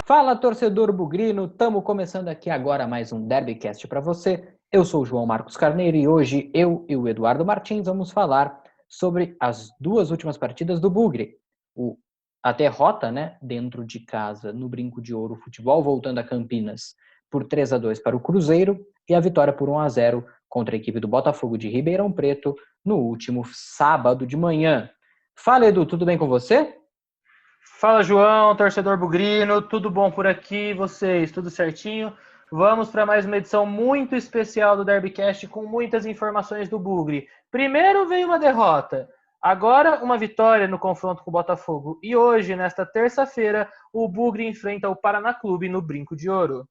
Fala, torcedor bugrino, estamos começando aqui agora mais um Derbycast para você. Eu sou o João Marcos Carneiro e hoje eu e o Eduardo Martins vamos falar sobre as duas últimas partidas do Bugre. A derrota, dentro de casa no Brinco de Ouro Futebol, voltando a Campinas por 3-2 para o Cruzeiro e a vitória por 1-0 contra a equipe do Botafogo de Ribeirão Preto no último sábado de manhã. Fala, Edu, tudo bem com você? Fala, João, torcedor bugrino, tudo bom por aqui? Vocês, tudo certinho? Vamos para mais uma edição muito especial do Derbycast com muitas informações do Bugre. Primeiro veio uma derrota, agora uma vitória no confronto com o Botafogo. E hoje, nesta terça-feira, o Bugre enfrenta o Paraná Clube no Brinco de Ouro.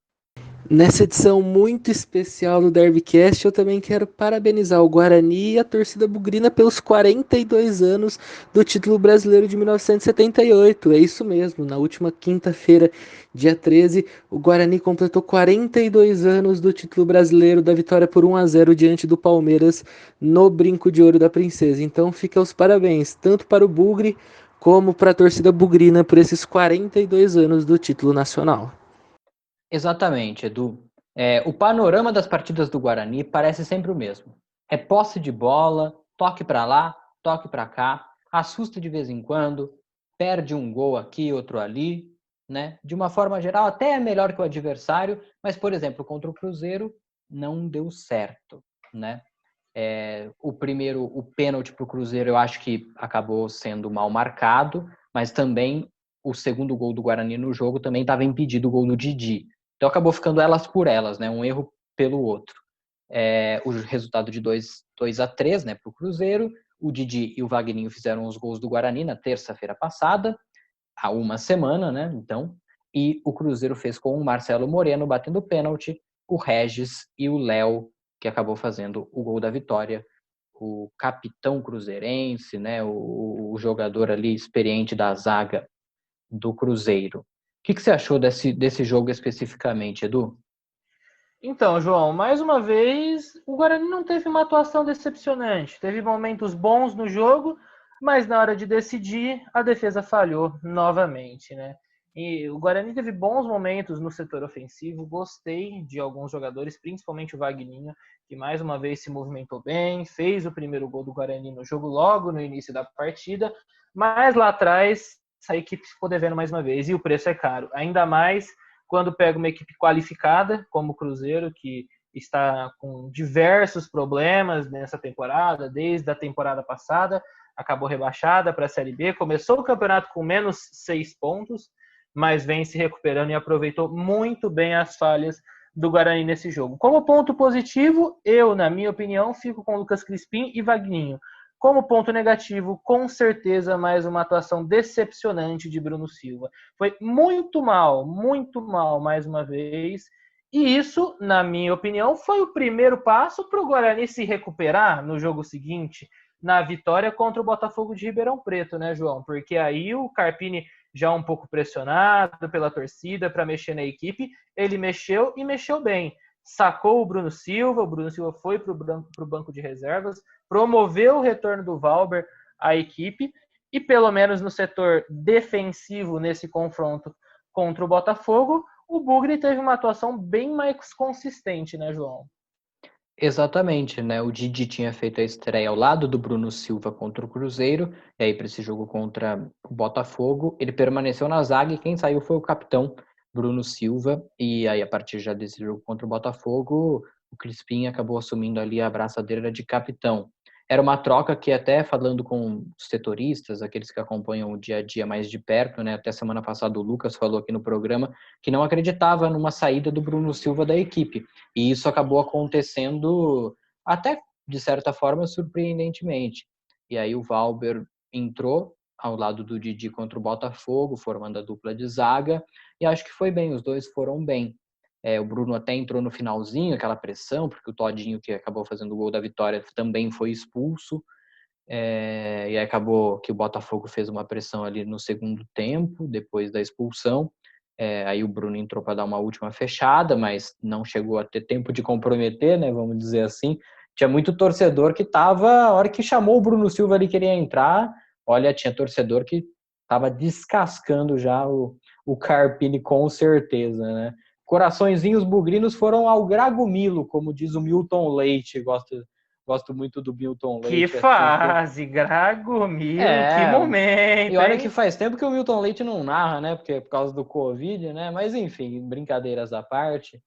Nessa edição muito especial do Derbycast, eu também quero parabenizar o Guarani e a torcida bugrina pelos 42 anos do título brasileiro de 1978. É isso mesmo, na última quinta-feira, dia 13, o Guarani completou 42 anos do título brasileiro, da vitória por 1-0 diante do Palmeiras no Brinco de Ouro da Princesa. Então fica os parabéns, tanto para o Bugre como para a torcida bugrina por esses 42 anos do título nacional. Exatamente, Edu. O panorama das partidas do Guarani parece sempre o mesmo. É posse de bola, toque para lá, toque para cá, assusta de vez em quando, perde um gol aqui, outro ali, né? De uma forma geral, até é melhor que o adversário, mas, por exemplo, contra o Cruzeiro, não deu certo, né? O pênalti para o Cruzeiro, eu acho que acabou sendo mal marcado, mas também o segundo gol do Guarani no jogo também estava impedido o gol do Didi. Então acabou ficando elas por elas, né? Um erro pelo outro. O resultado de 2-3, né, para o Cruzeiro. O Didi e o Wagninho fizeram os gols do Guarani na terça-feira passada, há uma semana, né? Então, e o Cruzeiro fez com o Marcelo Moreno batendo pênalti, o Regis e o Léo, que acabou fazendo o gol da vitória. O capitão cruzeirense, né? O jogador ali experiente da zaga do Cruzeiro. O que você achou desse jogo especificamente, Edu? Então, João, mais uma vez, o Guarani não teve uma atuação decepcionante. Teve momentos bons no jogo, mas na hora de decidir, a defesa falhou novamente, né? E o Guarani teve bons momentos no setor ofensivo. Gostei de alguns jogadores, principalmente o Wagninho, que mais uma vez se movimentou bem, fez o primeiro gol do Guarani no jogo logo no início da partida, mas lá atrás a equipe ficou devendo mais uma vez e o preço é caro. Ainda mais quando pega uma equipe qualificada, como o Cruzeiro, que está com diversos problemas nessa temporada, desde a temporada passada, acabou rebaixada para a Série B, começou o campeonato com menos 6 pontos, mas vem se recuperando e aproveitou muito bem as falhas do Guarani nesse jogo. Como ponto positivo, eu, na minha opinião, fico com Lucas Crispim e Wagninho. Como ponto negativo, com certeza, mais uma atuação decepcionante de Bruno Silva. Foi muito mal, mais uma vez. E isso, na minha opinião, foi o primeiro passo para o Guarani se recuperar no jogo seguinte, na vitória contra o Botafogo de Ribeirão Preto, né, João? Porque aí o Carpini, já um pouco pressionado pela torcida para mexer na equipe, ele mexeu e mexeu bem. Sacou o Bruno Silva foi para o banco de reservas, promoveu o retorno do Valber à equipe e pelo menos no setor defensivo nesse confronto contra o Botafogo, o Bugre teve uma atuação bem mais consistente, né, João? Exatamente, né? O Didi tinha feito a estreia ao lado do Bruno Silva contra o Cruzeiro, e aí para esse jogo contra o Botafogo, ele permaneceu na zaga e quem saiu foi o capitão Bruno Silva, e aí a partir já desse jogo contra o Botafogo, o Crispim acabou assumindo ali a braçadeira de capitão. Era uma troca que até falando com os setoristas, aqueles que acompanham o dia a dia mais de perto, né? Até semana passada o Lucas falou aqui no programa que não acreditava numa saída do Bruno Silva da equipe. E isso acabou acontecendo até, de certa forma, surpreendentemente. E aí o Valber entrou ao lado do Didi contra o Botafogo, formando a dupla de zaga, e acho que foi bem, os dois foram bem. O Bruno até entrou no finalzinho, aquela pressão, porque o Todinho, que acabou fazendo o gol da vitória, também foi expulso. E aí acabou que o Botafogo fez uma pressão ali no segundo tempo, depois da expulsão. Aí o Bruno entrou para dar uma última fechada, mas não chegou a ter tempo de comprometer, né? Vamos dizer assim. Tinha muito torcedor que estava, a hora que chamou o Bruno Silva ali queria entrar, olha, tinha torcedor que estava descascando já o o Carpini com certeza, né? Coraçõezinhos bugrinos foram ao Gragomilo, como diz o Milton Leite. Gosto muito do Milton Que Leite. fase, Gragomilo, que É, momento, e olha hein? que faz tempo que o Milton Leite não narra, né? Porque por causa do Covid, né? Mas enfim, brincadeiras à parte.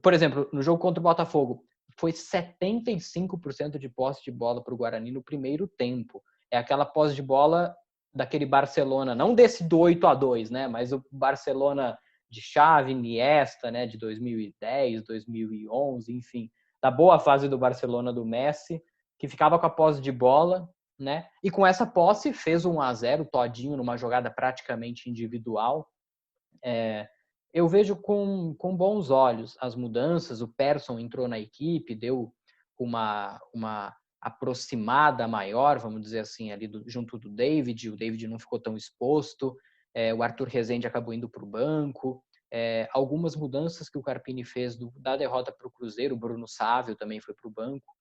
Por exemplo, no jogo contra o Botafogo, foi 75% de posse de bola para o Guarani no primeiro tempo. É aquela posse de bola daquele Barcelona, não desse do 8-2, né? Mas o Barcelona de Xavi, Iniesta, né? De 2010, 2011, enfim. Da boa fase do Barcelona do Messi, que ficava com a posse de bola, né? E com essa posse fez 1-0 todinho numa jogada praticamente individual. Eu vejo com bons olhos as mudanças. O Persson entrou na equipe, deu uma aproximada maior, vamos dizer assim, ali junto do David. O David não ficou tão exposto. O Arthur Rezende acabou indo para o banco. Algumas mudanças que o Carpini fez da derrota para o Cruzeiro, o Bruno Sávio também foi para o banco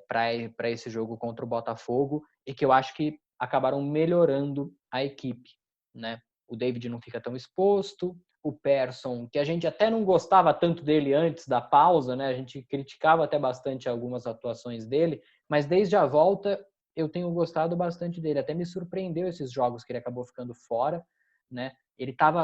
para esse jogo contra o Botafogo, e que eu acho que acabaram melhorando a equipe, né? O David não fica tão exposto, o Persson, que a gente até não gostava tanto dele antes da pausa, né? A gente criticava até bastante algumas atuações dele, mas desde a volta eu tenho gostado bastante dele. Até me surpreendeu esses jogos que ele acabou ficando fora, né?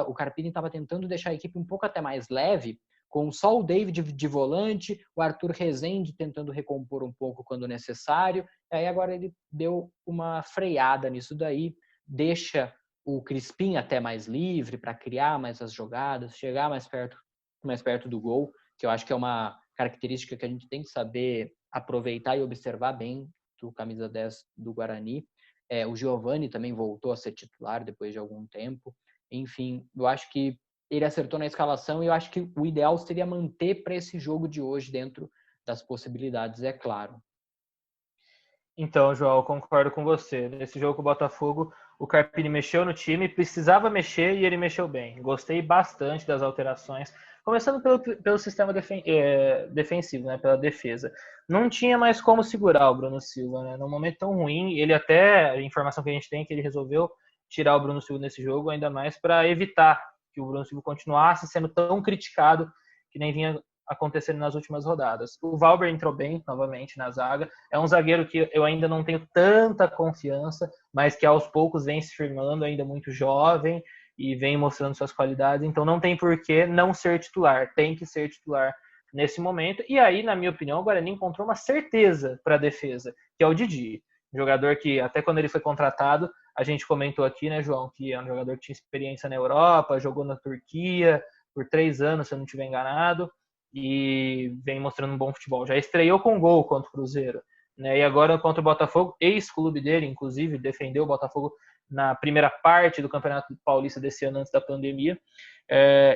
O Carpini estava tentando deixar a equipe um pouco até mais leve, com só o David de volante, o Arthur Rezende tentando recompor um pouco quando necessário. Aí agora ele deu uma freada nisso daí, deixa o Crispim até mais livre para criar mais as jogadas, chegar mais perto do gol, que eu acho que é uma característica que a gente tem que saber aproveitar e observar bem do camisa 10 do Guarani. O Giovani também voltou a ser titular depois de algum tempo. Enfim, eu acho que ele acertou na escalação e eu acho que o ideal seria manter para esse jogo de hoje dentro das possibilidades, é claro. Então, João, eu concordo com você. Nesse jogo com o Botafogo, o Carpini mexeu no time, precisava mexer e ele mexeu bem. Gostei bastante das alterações, começando pelo sistema defensivo, né, pela defesa. Não tinha mais como segurar o Bruno Silva, né? Num momento tão ruim, ele até, a informação que a gente tem é que ele resolveu tirar o Bruno Silva nesse jogo, ainda mais para evitar que o Bruno Silva continuasse sendo tão criticado que nem vinha acontecendo nas últimas rodadas. O Valber entrou bem novamente na zaga. É um zagueiro que eu ainda não tenho tanta confiança, mas que aos poucos vem se firmando, ainda muito jovem e vem mostrando suas qualidades. Então não tem por que não ser titular. Tem que ser titular nesse momento. E aí, na minha opinião, o Guarani encontrou uma certeza para a defesa, que é o Didi. Um jogador que, até quando ele foi contratado, a gente comentou aqui, né, João, que é um jogador que tinha experiência na Europa, jogou na Turquia por 3 anos, se eu não estiver enganado, e vem mostrando um bom futebol. Já estreou com gol contra o Cruzeiro, né? E agora contra o Botafogo, ex-clube dele, inclusive, defendeu o Botafogo na primeira parte do Campeonato Paulista desse ano, antes da pandemia.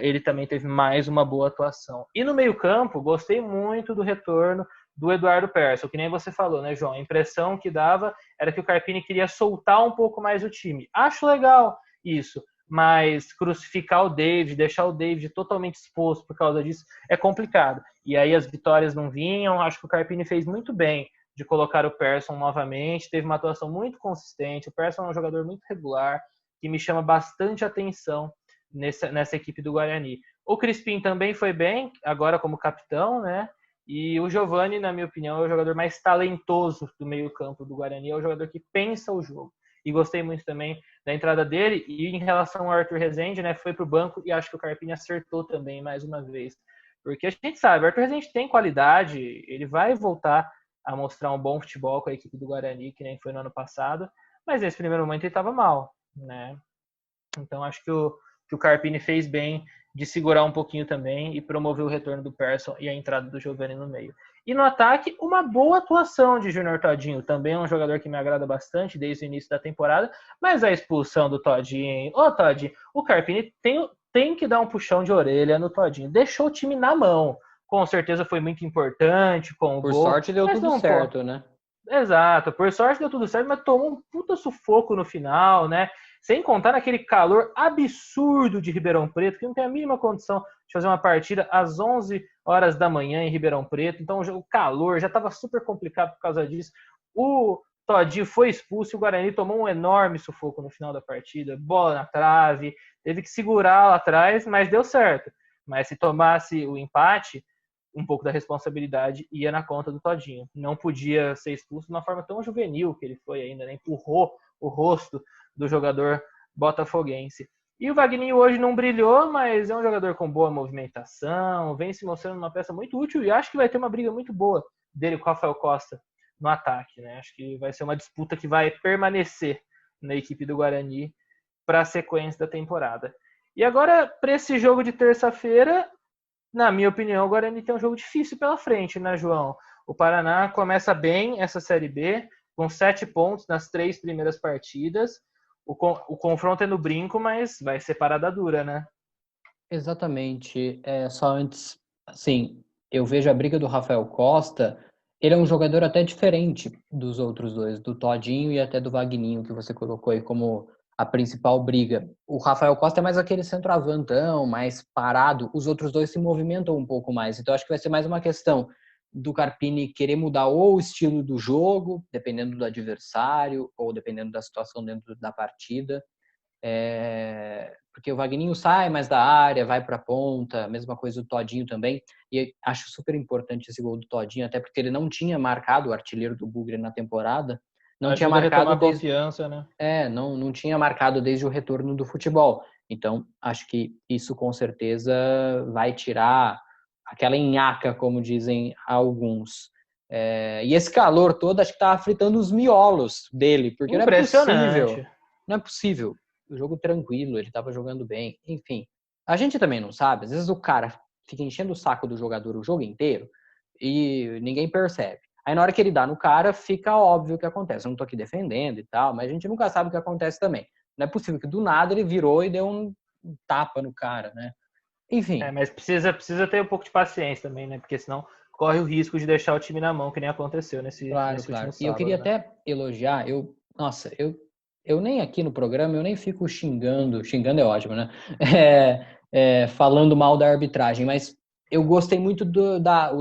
Ele também teve mais uma boa atuação. E no meio-campo, gostei muito do retorno do Eduardo Persson, que nem você falou, né, João? A impressão que dava era que o Carpini queria soltar um pouco mais o time. Acho legal isso, mas crucificar o David, deixar o David totalmente exposto por causa disso é complicado. E aí as vitórias não vinham. Acho que o Carpini fez muito bem de colocar o Persson novamente, teve uma atuação muito consistente. O Persson é um jogador muito regular, que me chama bastante atenção nessa equipe do Guarani. O Crispim também foi bem, agora como capitão, né? E o Giovani, na minha opinião, é o jogador mais talentoso do meio-campo do Guarani, é o jogador que pensa o jogo. E gostei muito também da entrada dele. E em relação ao Arthur Rezende, né, foi para o banco e acho que o Carpini acertou também mais uma vez. Porque a gente sabe, o Arthur Rezende tem qualidade, ele vai voltar a mostrar um bom futebol com a equipe do Guarani, que nem foi no ano passado, mas nesse primeiro momento ele estava mal, né? Então acho que o Carpini fez bem de segurar um pouquinho também e promover o retorno do Persson e a entrada do Giovani no meio. E no ataque, uma boa atuação de Júnior Todinho. Também é um jogador que me agrada bastante desde o início da temporada, mas a expulsão do Todinho... Todinho, o Carpini tem que dar um puxão de orelha no Todinho. Deixou o time na mão. Com certeza foi muito importante com o Por gol. sorte deu tudo certo, né? Exato, por sorte deu tudo certo, mas tomou um puta sufoco no final, né? Sem contar naquele calor absurdo de Ribeirão Preto, que não tem a mínima condição de fazer uma partida às 11 horas da manhã em Ribeirão Preto. Então o calor já estava super complicado por causa disso. O Todinho foi expulso e o Guarani tomou um enorme sufoco no final da partida. Bola na trave, teve que segurar lá atrás, mas deu certo. Mas se tomasse o empate, um pouco da responsabilidade ia na conta do Todinho. Não podia ser expulso de uma forma tão juvenil que ele foi ainda, né? Empurrou o rosto do jogador botafoguense. E o Wagninho hoje não brilhou, mas é um jogador com boa movimentação, vem se mostrando uma peça muito útil e acho que vai ter uma briga muito boa dele com o Rafael Costa no ataque, né? Acho que vai ser uma disputa que vai permanecer na equipe do Guarani para a sequência da temporada. E agora, para esse jogo de terça-feira, na minha opinião, o Guarani tem um jogo difícil pela frente, né, João? O Paraná começa bem essa Série B, com 7 pontos nas 3 primeiras partidas. O confronto é no brinco, mas vai ser parada dura, né? Exatamente. Só antes, assim, eu vejo a briga do Rafael Costa, ele é um jogador até diferente dos outros dois, do Todinho e até do Wagninho, que você colocou aí como a principal briga. O Rafael Costa é mais aquele centroavantão, mais parado, os outros dois se movimentam um pouco mais, então acho que vai ser mais uma questão do Carpini querer mudar ou o estilo do jogo, dependendo do adversário, ou dependendo da situação dentro da partida. Porque o Wagninho sai mais da área, vai para a ponta, mesma coisa do Todinho também, e acho super importante esse gol do Todinho, até porque ele não tinha marcado o artilheiro do Bugre na temporada, não tinha marcado desde confiança, né? não tinha marcado desde o retorno do futebol. Então, acho que isso com certeza vai tirar aquela nhaca, como dizem alguns. E esse calor todo, acho que tá fritando os miolos dele, porque não é possível. O jogo tranquilo, ele estava jogando bem, enfim. A gente também não sabe, às vezes o cara fica enchendo o saco do jogador o jogo inteiro e ninguém percebe. Aí na hora que ele dá no cara, fica óbvio o que acontece. Eu não tô aqui defendendo e tal, mas a gente nunca sabe o que acontece também. Não é possível que do nada ele virou e deu um tapa no cara, né? Enfim. Mas precisa ter um pouco de paciência também, né? Porque senão corre o risco de deixar o time na mão, que nem aconteceu nesse último sábado. E eu queria até elogiar, eu nem aqui no programa, eu nem fico xingando é ótimo, né? Falando mal da arbitragem, mas eu gostei muito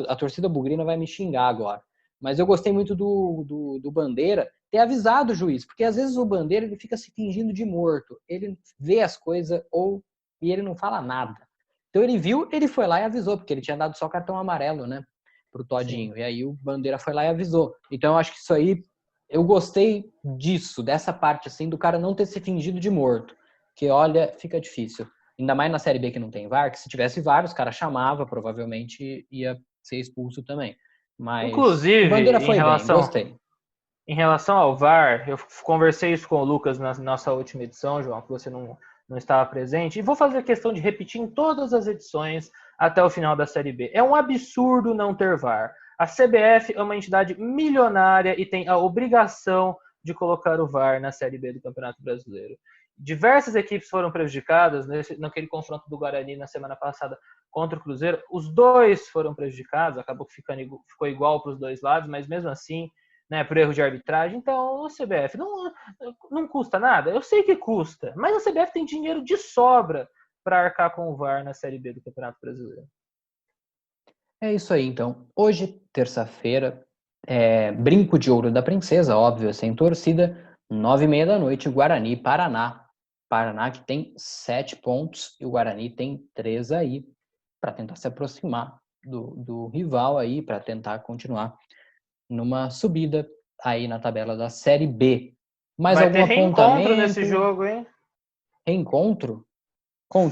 a torcida bugrina vai me xingar agora, mas eu gostei muito do Bandeira ter avisado o juiz, porque às vezes o Bandeira ele fica se fingindo de morto, ele vê as coisas e ele não fala nada. Então ele viu, ele foi lá e avisou, porque ele tinha dado só cartão amarelo, né, pro Todinho. Sim. E aí o Bandeira foi lá e avisou. Então eu acho que isso aí, eu gostei disso, dessa parte assim, do cara não ter se fingido de morto. Que olha, fica difícil. Ainda mais na Série B que não tem VAR, que se tivesse VAR, os caras chamavam, provavelmente ia ser expulso também. Mas inclusive, o Bandeira foi bem, gostei. Em relação ao VAR, eu conversei isso com o Lucas na nossa última edição, João, que você não estava presente, e vou fazer questão de repetir em todas as edições até o final da Série B. É um absurdo não ter VAR. A CBF é uma entidade milionária e tem a obrigação de colocar o VAR na Série B do Campeonato Brasileiro. Diversas equipes foram prejudicadas naquele confronto do Guarani na semana passada contra o Cruzeiro. Os dois foram prejudicados, acabou que ficou igual para os dois lados, mas mesmo assim, né, por erro de arbitragem. Então, a CBF não custa nada. Eu sei que custa, mas a CBF tem dinheiro de sobra para arcar com o VAR na Série B do Campeonato Brasileiro. É isso aí, então. Hoje, terça-feira, Brinco de Ouro da Princesa, óbvio, sem torcida, 9h30 da noite, Guarani, Paraná. Paraná que tem 7 pontos e o Guarani tem 3 aí, para tentar se aproximar do rival aí, para tentar continuar numa subida aí na tabela da Série B. Mais algum apontamento nesse jogo, hein? Reencontro?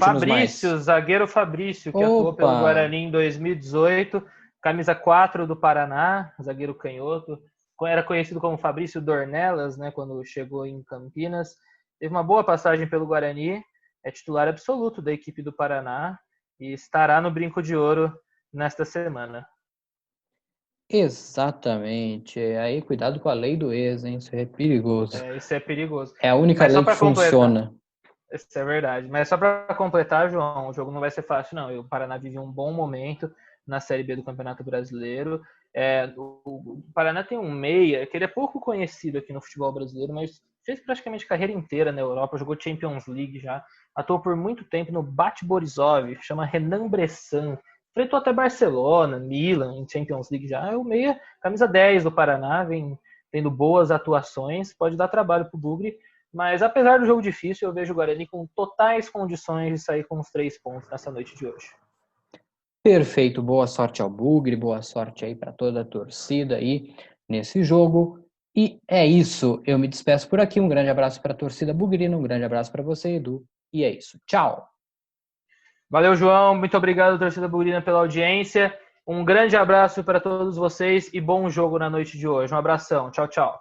Fabrício, zagueiro Fabrício, que atuou pelo Guarani em 2018, camisa 4 do Paraná, zagueiro canhoto. Era conhecido como Fabrício Dornelas, né, quando chegou em Campinas. Teve uma boa passagem pelo Guarani, é titular absoluto da equipe do Paraná e estará no Brinco de Ouro nesta semana. Exatamente. Aí, cuidado com a lei do ex, hein? Isso é perigoso. Isso é perigoso. É a única lei que funciona. Isso é verdade. Mas só para completar, João, o jogo não vai ser fácil, não. O Paraná vive um bom momento na Série B do Campeonato Brasileiro. O Paraná tem um meia, que ele é pouco conhecido aqui no futebol brasileiro, mas fez praticamente carreira inteira na Europa, jogou Champions League já, atuou por muito tempo no Bate Borisov, chama Renan Bressan, enfrentou até Barcelona, Milan, em Champions League já, é o meia, camisa 10 do Paraná, vem tendo boas atuações, pode dar trabalho para o Bugre. Mas apesar do jogo difícil, eu vejo o Guarani com totais condições de sair com os 3 pontos nessa noite de hoje. Perfeito, boa sorte ao Bugre, boa sorte aí para toda a torcida aí nesse jogo. E é isso, eu me despeço por aqui. Um grande abraço para a torcida bugrina, um grande abraço para você, Edu. E é isso, tchau! Valeu, João, muito obrigado, torcida bugrina, pela audiência. Um grande abraço para todos vocês e bom jogo na noite de hoje. Um abração, tchau, tchau.